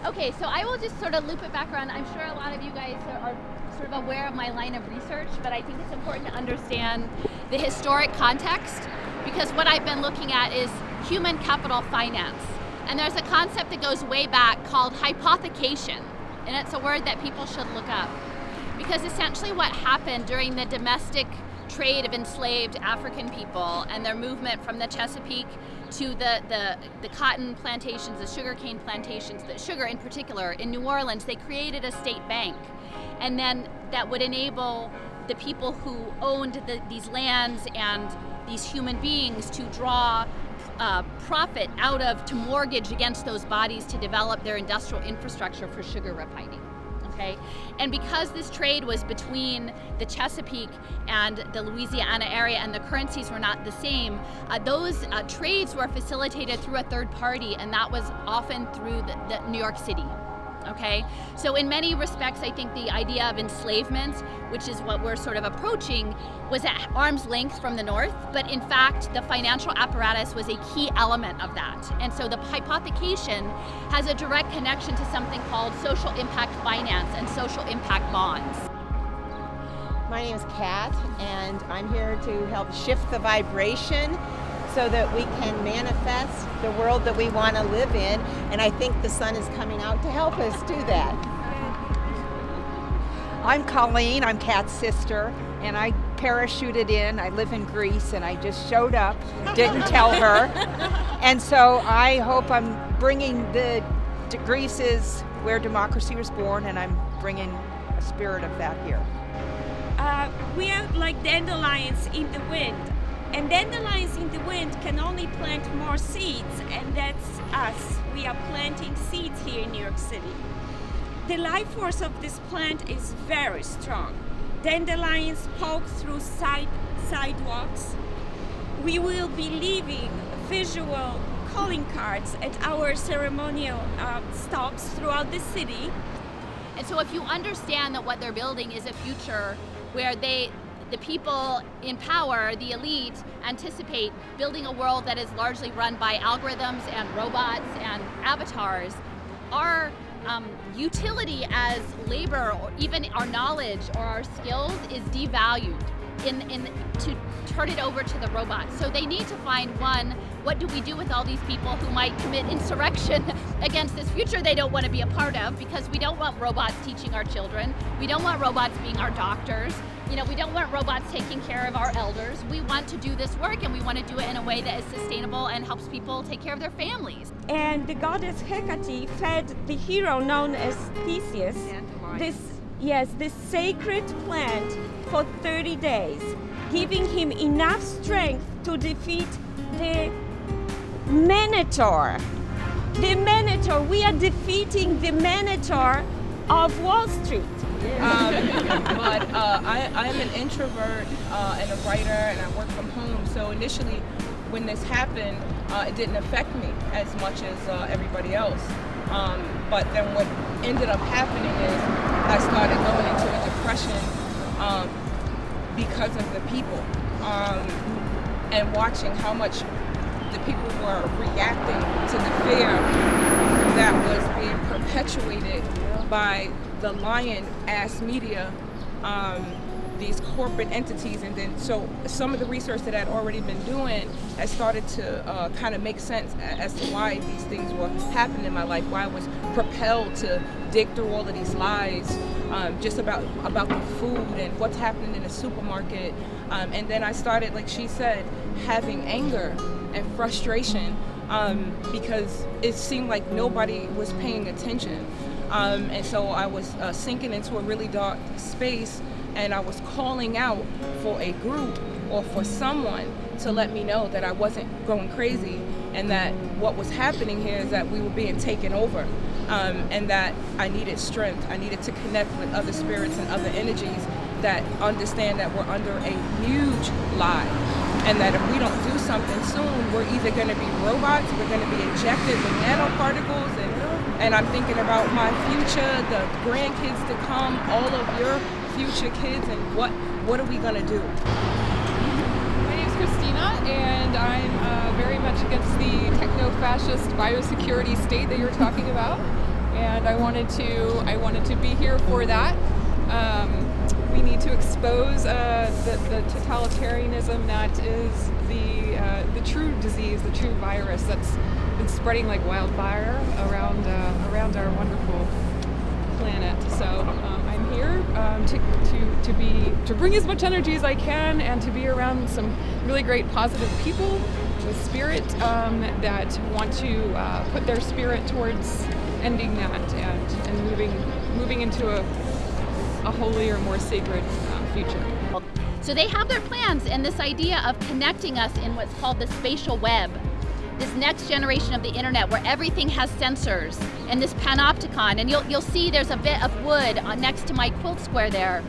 Okay, so I will just sort of loop it back around. I'm sure a lot of you guys are sort of aware of my line of research, but I think it's important to understand the historic context, because what I've been looking at is human capital finance. And there's a concept that goes way back called hypothecation, and it's a word that people should look up. Because essentially what happened during the domestic trade of enslaved African people and their movement from the Chesapeake to the cotton plantations, the sugarcane plantations, the sugar in particular, in New Orleans, they created a state bank. And then that would enable the people who owned these lands and these human beings to draw profit out of, to mortgage against those bodies to develop their industrial infrastructure for sugar refining. Okay, and because this trade was between the Chesapeake and the Louisiana area and the currencies were not the same, those trades were facilitated through a third party, and that was often through the New York City. Okay, so in many respects, I think the idea of enslavement, which is what we're sort of approaching, was at arm's length from the north, but in fact, the financial apparatus was a key element of that. And so the hypothecation has a direct connection to something called social impact finance and social impact bonds. My name is Kat, and I'm here to help shift the vibration so that we can manifest the world that we want to live in, and I think the sun is coming out to help us do that. I'm Colleen, I'm Kat's sister, and I parachuted in. I live in Greece, and I just showed up, didn't tell her, and so I hope I'm bringing Greece is where democracy was born, and I'm bringing a spirit of that here. We are like dandelions in the wind. And dandelions in the wind can only plant more seeds, and that's us. We are planting seeds here in New York City. The life force of this plant is very strong. Dandelions poke through sidewalks. We will be leaving visual calling cards at our ceremonial stops throughout the city. And so if you understand that what they're building is a future where the people in power, the elite, anticipate building a world that is largely run by algorithms and robots and avatars, our utility as labor, or even our knowledge or our skills, is devalued to turn it over to the robots. So they need to find, one, what do we do with all these people who might commit insurrection against this future they don't want to be a part of, because we don't want robots teaching our children. We don't want robots being our doctors. We don't want robots taking care of our elders. We want to do this work, and we want to do it in a way that is sustainable and helps people take care of their families. And the goddess Hecate fed the hero known as Theseus this sacred plant for 30 days, giving him enough strength to defeat the Minotaur. The Minotaur. We are defeating the Minotaur of Wall Street. But I'm an introvert and a writer, and I work from home. So initially, when this happened, it didn't affect me as much as everybody else. But then what ended up happening is I started going into a depression because of the people, and watching how much the people were reacting to the fear that was being perpetuated by the lion-ass media, these corporate entities. And then so some of the research that I'd already been doing has started to kind of make sense as to why these things were happening in my life, why I was propelled to dig through all of these lies, just about the food and what's happening in the supermarket. And then I started, like she said, having anger and frustration because it seemed like nobody was paying attention. And so I was sinking into a really dark space, and I was calling out for a group or for someone to let me know that I wasn't going crazy, and that what was happening here is that we were being taken over, and that I needed strength. I needed to connect with other spirits and other energies that understand that we're under a huge lie, and that if we don't do something soon, we're either going to be robots, we're going to be injected with nanoparticles, and I'm thinking about my future, the grandkids to come, all of your future kids, and what are we going to do? My name is Christina, and I'm very much against the techno-fascist biosecurity state that you're talking about, and I wanted to be here for that. We need to expose the totalitarianism that is the true disease, the true virus that's been spreading like wildfire around our wonderful planet. So I'm here to bring as much energy as I can and to be around some really great positive people with spirit that want to put their spirit towards ending that and moving into a holier, more sacred future. So they have their plans and this idea of connecting us in what's called the spatial web, this next generation of the internet where everything has sensors, and this panopticon. And you'll see there's a bit of wood next to my quilt square there.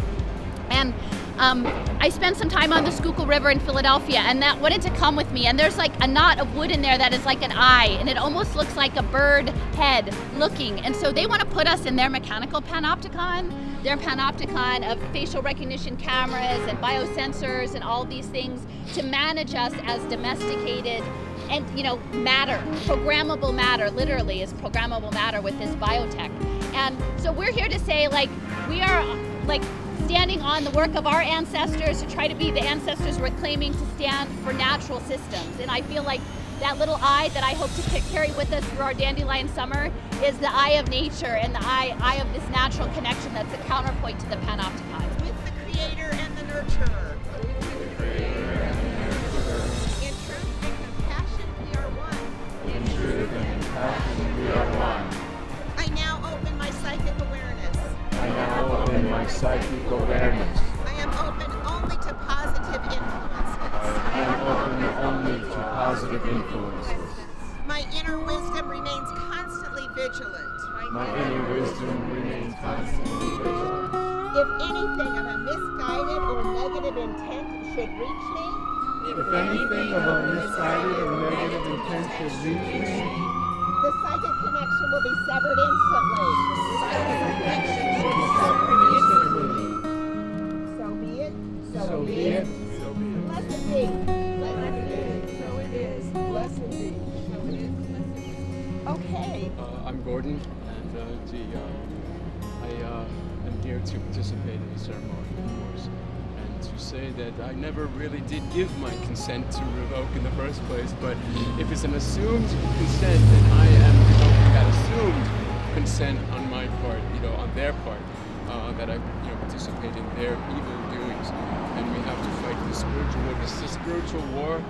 And I spent some time on the Schuylkill River in Philadelphia, and that wanted to come with me. And there's like a knot of wood in there that is like an eye, and it almost looks like a bird head looking. And so they want to put us in their mechanical panopticon, their panopticon of facial recognition cameras and biosensors and all these things to manage us as domesticated and, matter, programmable matter, literally is programmable matter with this biotech. And so we're here to say, we are, standing on the work of our ancestors to try to be the ancestors we're claiming to stand for natural systems. And I feel like that little eye that I hope to carry with us through our Dandelion Summer is the eye of nature and the eye of this natural connection that's a counterpoint to the panopticon. With the creator and the nurturer. In truth and compassion, we are one. In truth and compassion, we are one. I now open my psychic awareness. I now open my psychic awareness. I am open only to positive influences. I am open only to positive influences. My inner wisdom remains constantly vigilant. My inner wisdom remains constantly vigilant. If anything of a misguided or negative intent should reach me, If anything of a misguided or negative intent should reach me, the psychic connection will be severed instantly. So be it. so be it. Blessed be. Blessed be. So it is. Blessed be. Okay. I'm Gordon, and I am here to participate in the ceremony, of course, and to say that I never really did give my consent to revoke in the first place, but if it's an assumed consent, then I am revoking that assumed consent on my part, on their part, that I participate in their evil doings, and we have to fight the spiritual war. This is a spiritual war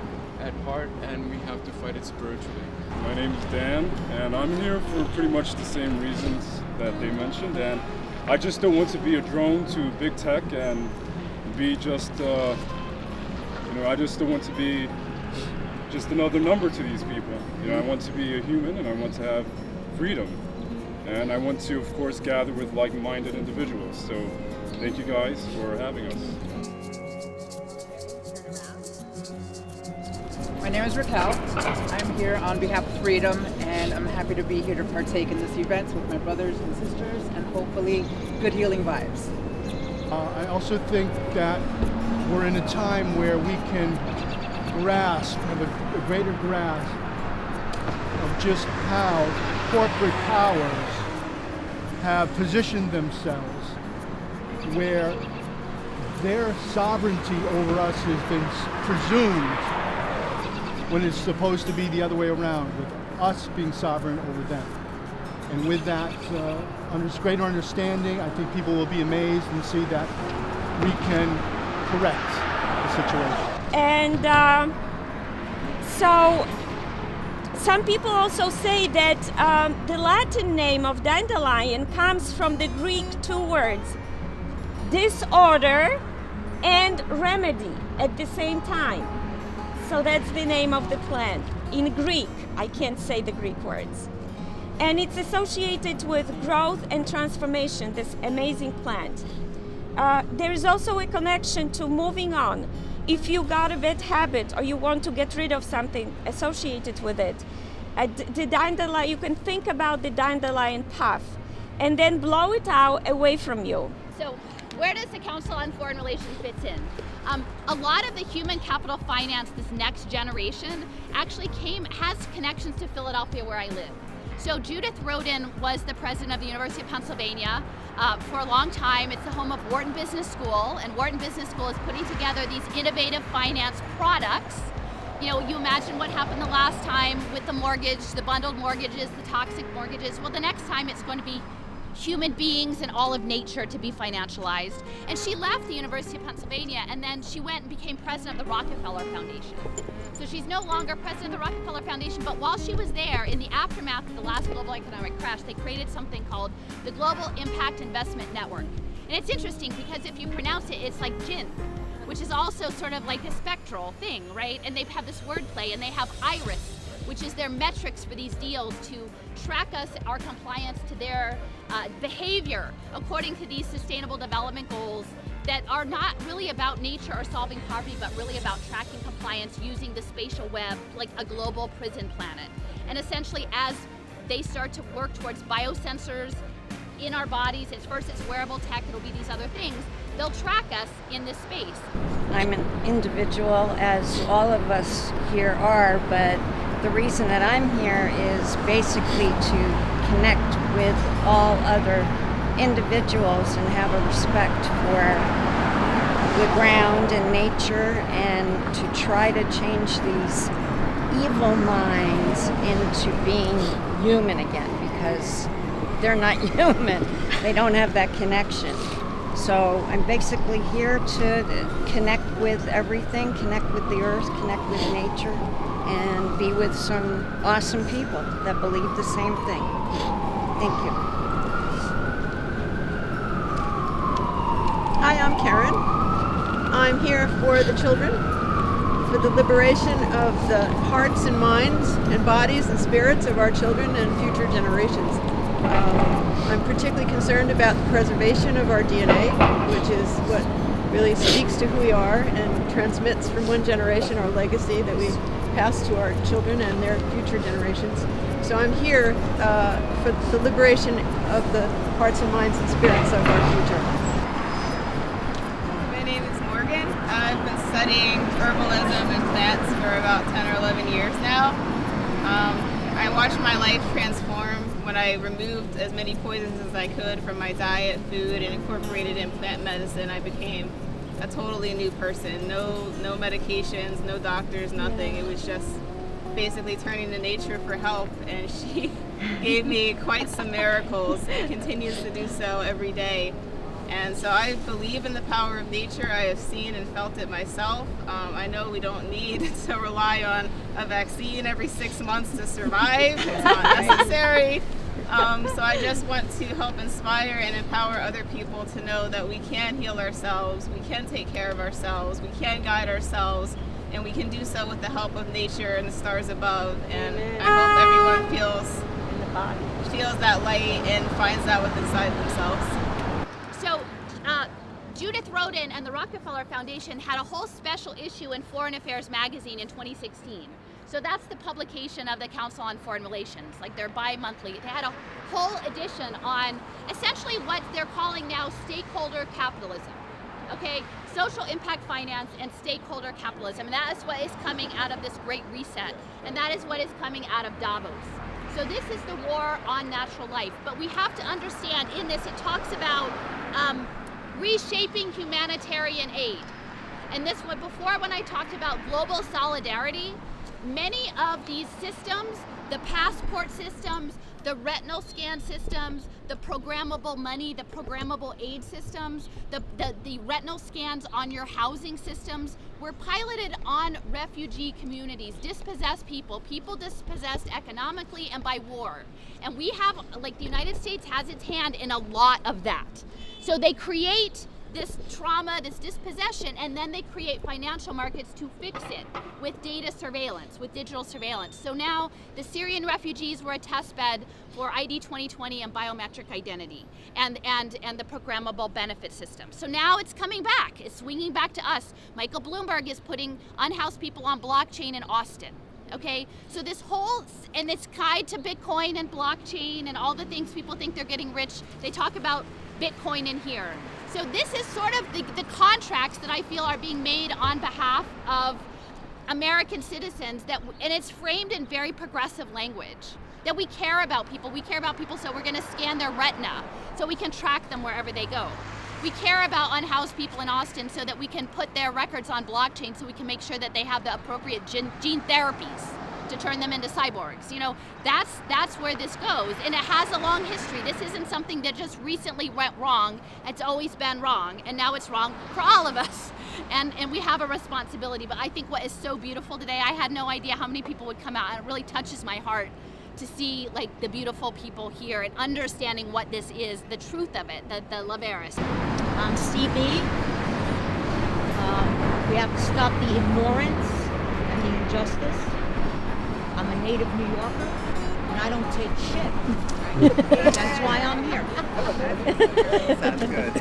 at heart, and we have to fight it spiritually. My name is Dan, and I'm here for pretty much the same reasons that they mentioned, and I just don't want to be a drone to big tech and be just, I just don't want to be just another number to these people. I want to be a human, and I want to have freedom, and I want to, of course, gather with like-minded individuals. So thank you guys for having us. My name is Raquel. I'm here on behalf of freedom, and I'm happy to be here to partake in this event with my brothers and sisters, and hopefully good healing vibes. I also think that we're in a time where we can have a greater grasp of just how corporate powers have positioned themselves, where their sovereignty over us has been presumed when it's supposed to be the other way around, with us being sovereign over them. And with that greater understanding, I think people will be amazed and see that we can correct the situation. And so some people also say that the Latin name of dandelion comes from the Greek two words, disorder and remedy at the same time. So that's the name of the plant. In Greek, I can't say the Greek words. And it's associated with growth and transformation, this amazing plant. There is also a connection to moving on. If you got a bad habit or you want to get rid of something associated with it, the dandelion, you can think about the dandelion puff and then blow it out away from you. So where does the Council on Foreign Relations fit in? A lot of the human capital finance, this next generation, actually has connections to Philadelphia where I live. So Judith Rodin was the president of the University of Pennsylvania for a long time. It's the home of Wharton Business School, and Wharton Business School is putting together these innovative finance products. You know, you imagine what happened the last time with the mortgage, the bundled mortgages, the toxic mortgages. Well, the next time it's going to be human beings and all of nature to be financialized. And she left the University of Pennsylvania, and then she went and became president of the Rockefeller Foundation. So she's no longer president of the Rockefeller Foundation, but while she was there, in the aftermath of the last global economic crash, they created something called the Global Impact Investment Network. And it's interesting because if you pronounce it, it's like gin, which is also sort of like a spectral thing, right? And they have this wordplay, and they have IRIS, which is their metrics for these deals to track us, our compliance to their behavior according to these sustainable development goals that are not really about nature or solving poverty, but really about tracking compliance using the spatial web like a global prison planet. And essentially, as they start to work towards biosensors in our bodies, it's wearable tech, it'll be these other things, they'll track us in this space. I'm an individual, as all of us here are, but the reason that I'm here is basically to connect with all other individuals and have a respect for the ground and nature, and to try to change these evil minds into being human again, because they're not human. They don't have that connection. So I'm basically here to connect with everything, connect with the earth, connect with nature, and be with some awesome people that believe the same thing. Thank you. Hi, I'm Karen. I'm here for the children, for the liberation of the hearts and minds and bodies and spirits of our children and future generations. I'm particularly concerned about the preservation of our DNA, which is what really speaks to who we are and transmits from one generation our legacy that we pass to our children and their future generations. So I'm here for the liberation of the hearts and minds and spirits of our future. My name is Morgan. I've been studying herbalism and plants for about 10 or 11 years now. I watched my life transform when I removed as many poisons as I could from my diet, food, and incorporated in plant medicine. I became a totally new person. No medications, no doctors, nothing. It was just basically turning to nature for help, and she gave me quite some miracles and continues to do so every day. And so I believe in the power of nature. I have seen and felt it myself. I know we don't need to rely on a vaccine every 6 months to survive. It's not necessary. So I just want to help inspire and empower other people to know that we can heal ourselves, we can take care of ourselves, we can guide ourselves, and we can do so with the help of nature and the stars above. And I hope everyone feels that light and finds that within inside themselves. So Judith Rodin and the Rockefeller Foundation had a whole special issue in Foreign Affairs magazine in 2016. So that's the publication of the Council on Foreign Relations, like they're bi-monthly. They had a whole edition on essentially what they're calling now stakeholder capitalism. Okay, social impact finance and stakeholder capitalism. And that is what is coming out of this great reset. And that is what is coming out of Davos. So this is the war on natural life. But we have to understand in this, it talks about reshaping humanitarian aid. And this one, before when I talked about global solidarity, many of these systems, the passport systems, the retinal scan systems, the programmable money, the programmable aid systems, the retinal scans on your housing systems were piloted on refugee communities, dispossessed people dispossessed economically and by war. And we have, like the United States has its hand in a lot of that. So they create this trauma, this dispossession, and then they create financial markets to fix it with data surveillance, with digital surveillance. So now the Syrian refugees were a test bed for ID 2020 and biometric identity and the programmable benefit system. So now it's coming back, it's swinging back to us. Michael Bloomberg is putting unhoused people on blockchain in Austin. Okay, so this whole, and it's tied to Bitcoin and blockchain and all the things people think they're getting rich. They talk about Bitcoin in here. So this is sort of the contracts that I feel are being made on behalf of American citizens, and it's framed in very progressive language. That we care about people. We care about people, so we're going to scan their retina so we can track them wherever they go. We care about unhoused people in Austin so that we can put their records on blockchain so we can make sure that they have the appropriate gene therapies to turn them into cyborgs. You know, that's where this goes, and it has a long history. This isn't something that just recently went wrong. It's always been wrong, and now it's wrong for all of us. And we have a responsibility. But I think what is so beautiful today, I had no idea how many people would come out, and it really touches my heart to see like the beautiful people here and understanding what this is, the truth of it, the Laveris. I'm CB. We have to stop the ignorance and the injustice. I'm a native New Yorker, and I don't take shit. That's why I'm here. Sounds good.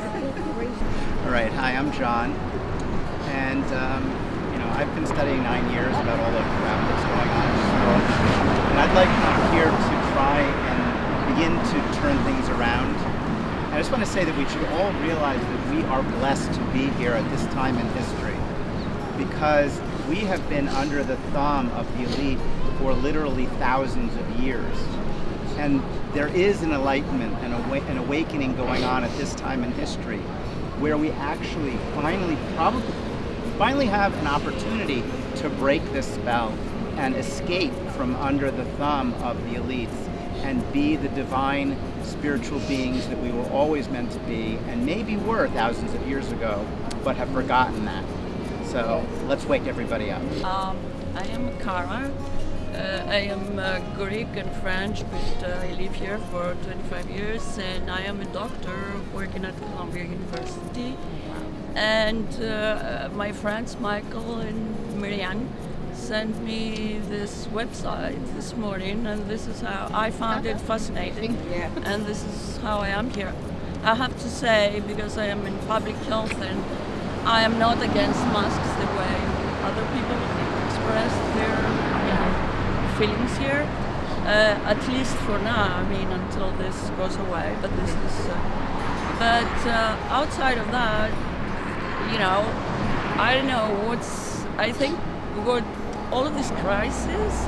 All right, hi, I'm John, and I've been studying 9 years about all the crap that's going on in this world, and I'd like here to try and begin to turn things around. And I just want to say that we should all realize that we are blessed to be here at this time in history, because we have been under the thumb of the elite for literally thousands of years. And there is an enlightenment and an awakening going on at this time in history where we actually finally have an opportunity to break this spell and escape from under the thumb of the elites and be the divine spiritual beings that we were always meant to be and maybe were thousands of years ago, but have forgotten that. So let's wake everybody up. I am Kara. I am Greek and French, but I live here for 25 years, and I am a doctor working at Columbia University. And my friends Michael and Marianne sent me this website this morning, and this is how I found it fascinating. And this is how I am here. I have to say, because I am in public health, and I am not against masks the way other people express their feelings here, at least for now. I mean, until this goes away. But this is. Outside of that, I don't know I think what all of this crisis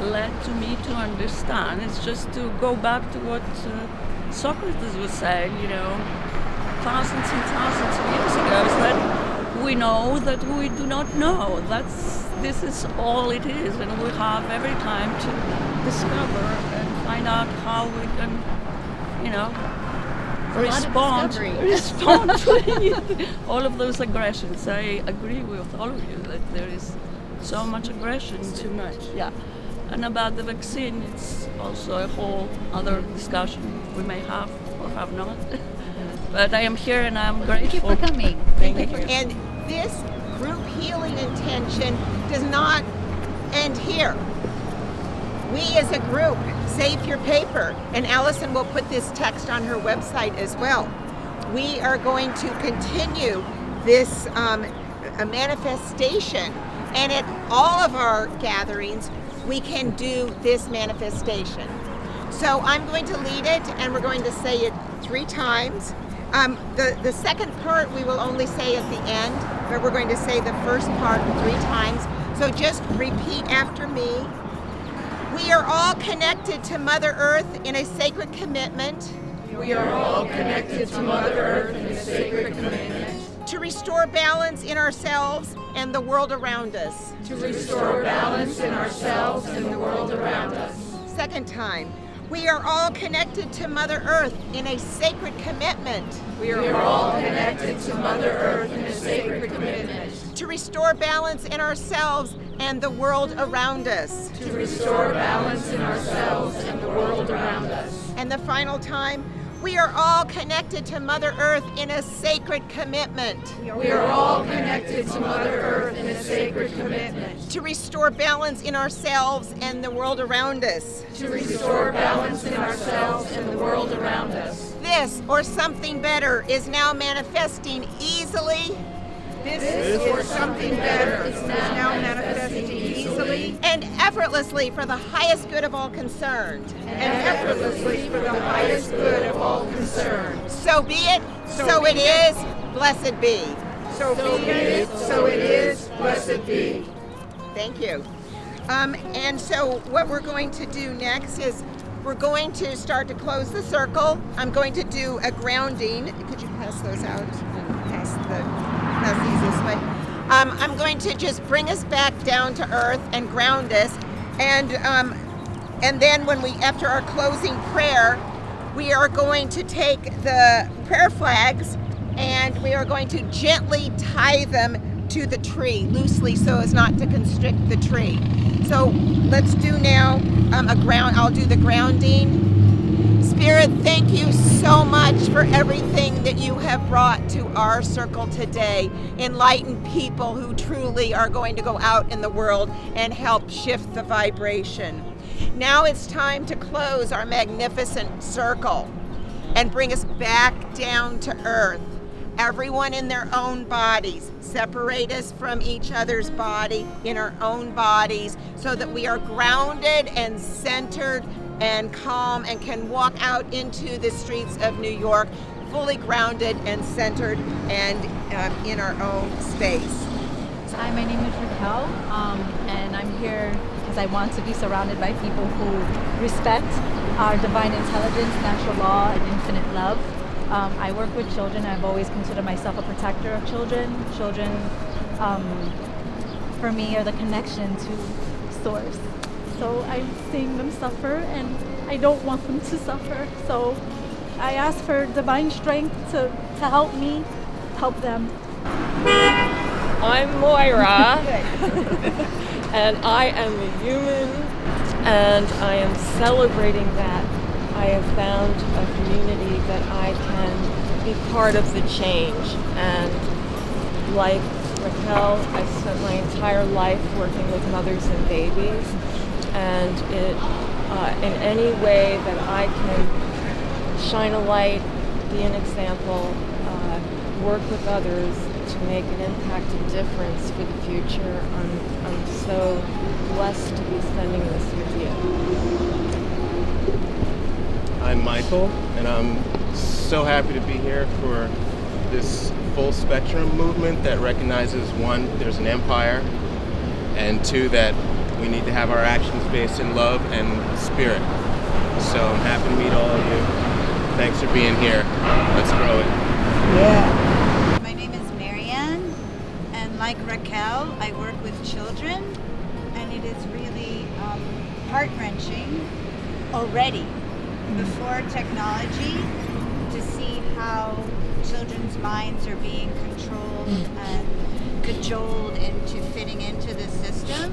led to me to understand. It's just to go back to what Socrates was saying, thousands and thousands of years ago, is that we know that we do not know. This is all it is, and we have every time to discover and find out how we can, respond to all of those aggressions. I agree with all of you that there is so much aggression. It's too much. Yeah. And about the vaccine, it's also a whole other discussion we may have or have not. But I am here and I'm grateful. Thank you for coming. Thank you. And this group healing intention does not end here. We as a group, save your paper, and Alison will put this text on her website as well. We are going to continue this manifestation, and at all of our gatherings, we can do this manifestation. So I'm going to lead it, and we're going to say it 3 times. The second part we will only say at the end, but we're going to say the first part 3 times. So just repeat after me. We are all connected to Mother Earth in a sacred commitment. We are all connected to Mother Earth in a sacred commitment. To restore balance in ourselves and the world around us. To restore balance in ourselves and the world around us. Second time. We are all connected to Mother Earth in a sacred commitment. We are all connected to Mother Earth in a sacred commitment. To restore balance in ourselves and the world around us. To restore balance in ourselves and the world around us. And the final time, we are all connected to Mother Earth in a sacred commitment. We are all connected to Mother Earth in a sacred commitment. To restore balance in ourselves and the world around us. To restore balance in ourselves and the world around us. This or something better is now manifesting easily This or something better is now manifesting easily and effortlessly for the highest good of all concerned. So be it, so it is, blessed be. So be it, so it is, blessed be. Thank you. And so what we're going to do next is we're going to start to close the circle. I'm going to do a grounding. Could you pass those out and pass these this way? I'm going to just bring us back down to earth and ground us. And then after our closing prayer, we are going to take the prayer flags and we are going to gently tie them to the tree, loosely so as not to constrict the tree. So let's do now I'll do the grounding. Spirit, thank you so much for everything that you have brought to our circle today. Enlighten people who truly are going to go out in the world and help shift the vibration. Now it's time to close our magnificent circle and bring us back down to earth. Everyone in their own bodies. Separate us from each other's body in our own bodies so that we are grounded and centered and calm and can walk out into the streets of New York fully grounded and centered and in our own space. Hi, my name is Raquel, and I'm here because I want to be surrounded by people who respect our divine intelligence, natural law, and infinite love. I work with children. I've always considered myself a protector of children. Children, for me, are the connection to Source. So I'm seeing them suffer, and I don't want them to suffer. So I ask for divine strength to help me help them. I'm Moira, and I am a human, and I am celebrating that I have found a community that I can be part of the change. And like Raquel, I spent my entire life working with mothers and babies, and in any way that I can shine a light, be an example, work with others to make an impact and difference for the future, I'm so blessed to be spending this with you. I'm Michael, and I'm so happy to be here for this full spectrum movement that recognizes, one, there's an empire, and two, that we need to have our actions based in love and spirit. So I'm happy to meet all of you. Thanks for being here. Let's grow it. Yeah. My name is Marianne, and like Raquel, I work with children, and it is really heart-wrenching already, before technology, to see how children's minds are being controlled and cajoled into fitting into the system.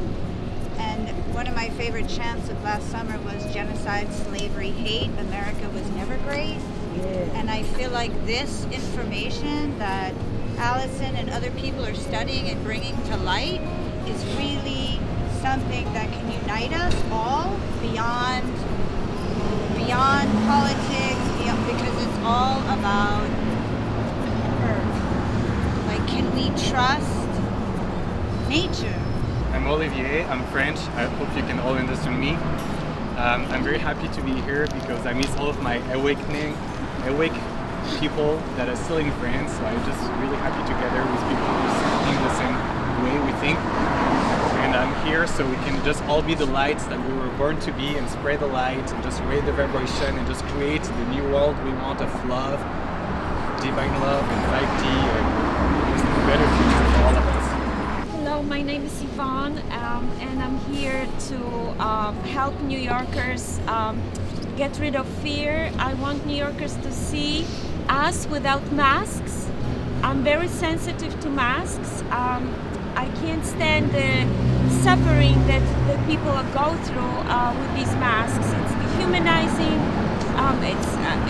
And one of my favorite chants of last summer was genocide, slavery, hate. America was never great. Yeah. And I feel like this information that Alison and other people are studying and bringing to light is really something that can unite us all beyond politics, because it's all about Earth. Like, can we trust nature? I'm Olivier, I'm French. I hope you can all understand me. I'm very happy to be here because I miss all of my awake people that are still in France. So I'm just really happy together with people who think the same way we think. And I'm here so we can just all be the lights that we were born to be and spread the light and just raise the vibration and just create the new world we want of love, divine love and 5D and just a better future for all of us. Hello, my name is Yvonne, and I'm here to help New Yorkers get rid of fear. I want New Yorkers to see us without masks. I'm very sensitive to masks. I can't stand the suffering that people go through with these masks. It's dehumanizing.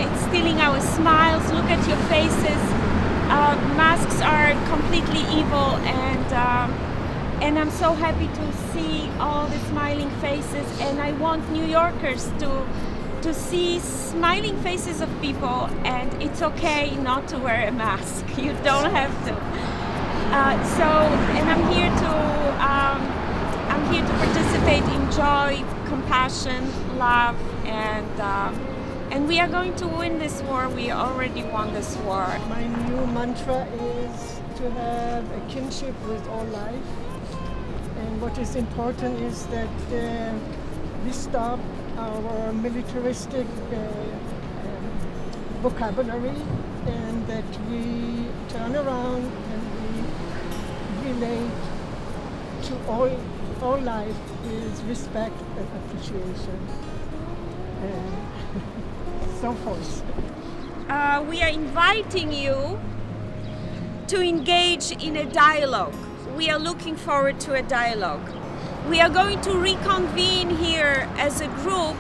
It's stealing our smiles. Look at your faces. Masks are completely evil, and I'm so happy to see all the smiling faces. And I want New Yorkers to see smiling faces of people, and it's okay not to wear a mask. You don't have to. And I'm here to participate in joy, compassion, love, and we are going to win this war. We already won this war. My new mantra is to have a kinship with all life. And what is important is that we stop our militaristic vocabulary, and that we turn around and we relate to all life with respect and appreciation and so forth. We are inviting you to engage in a dialogue. We are looking forward to a dialogue. We are going to reconvene here as a group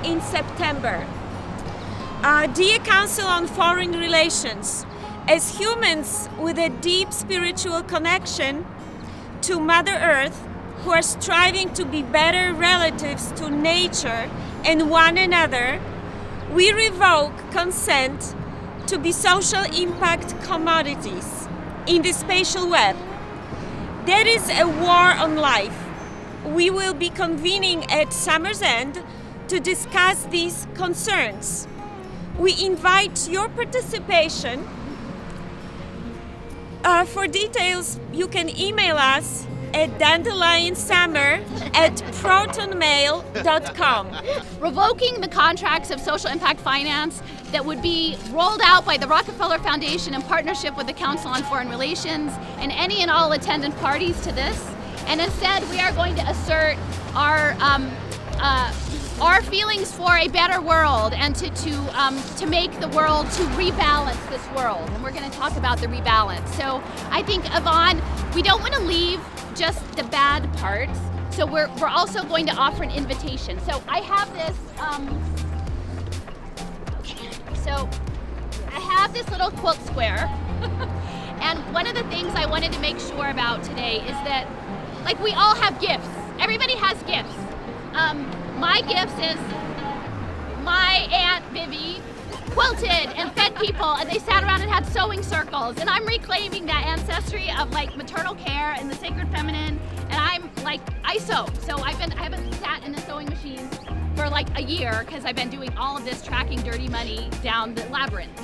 in September. Dear Council on Foreign Relations, as humans with a deep spiritual connection to Mother Earth, who are striving to be better relatives to nature and one another, we revoke consent to be social impact commodities in the spatial web. There is a war on life. We will be convening at Summer's End to discuss these concerns. We invite your participation. For details, you can email us at dandelionsummer@protonmail.com. Revoking the contracts of social impact finance that would be rolled out by the Rockefeller Foundation in partnership with the Council on Foreign Relations and any and all attendant parties to this. And instead, we are going to assert our feelings for a better world and to make the world, to rebalance this world. And we're going to talk about the rebalance. So I think, Yvonne, we don't want to leave just the bad parts. So we're also going to offer an invitation. So I have this, I have this little quilt square. And one of the things I wanted to make sure about today is that, like, we all have gifts. Everybody has gifts. My gifts is my Aunt Vivi quilted and fed people, and they sat around and had sewing circles, and I'm reclaiming that ancestry of like maternal care and the sacred feminine, and I sew. So I haven't sat in a sewing machine for like a year because I've been doing all of this tracking dirty money down the labyrinth.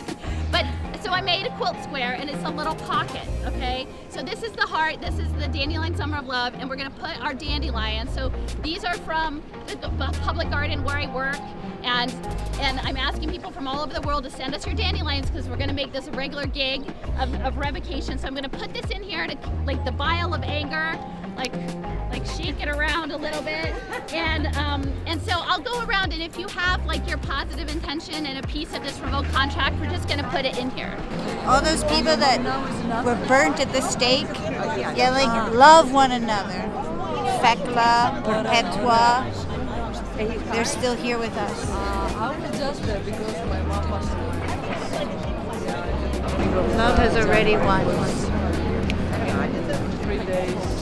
But so I made a quilt square, and it's a little pocket, okay? So this is the heart, this is the Dandelion Summer of Love, and we're gonna put our dandelions. So these are from the public garden where I work, and I'm asking people from all over the world to send us your dandelions because we're gonna make this a regular gig of revocation. So I'm gonna put this in here to, like, the vial of anger, like shake it around a little bit, and so I'll go around, and if you have like your positive intention and a piece of this revoke contract, we're just gonna put it in here. All those people that were burnt at the stake, yelling, love one another. Fekla, Perpetua, they're still here with us. I was just there because my mom was Love has already won. 3 days.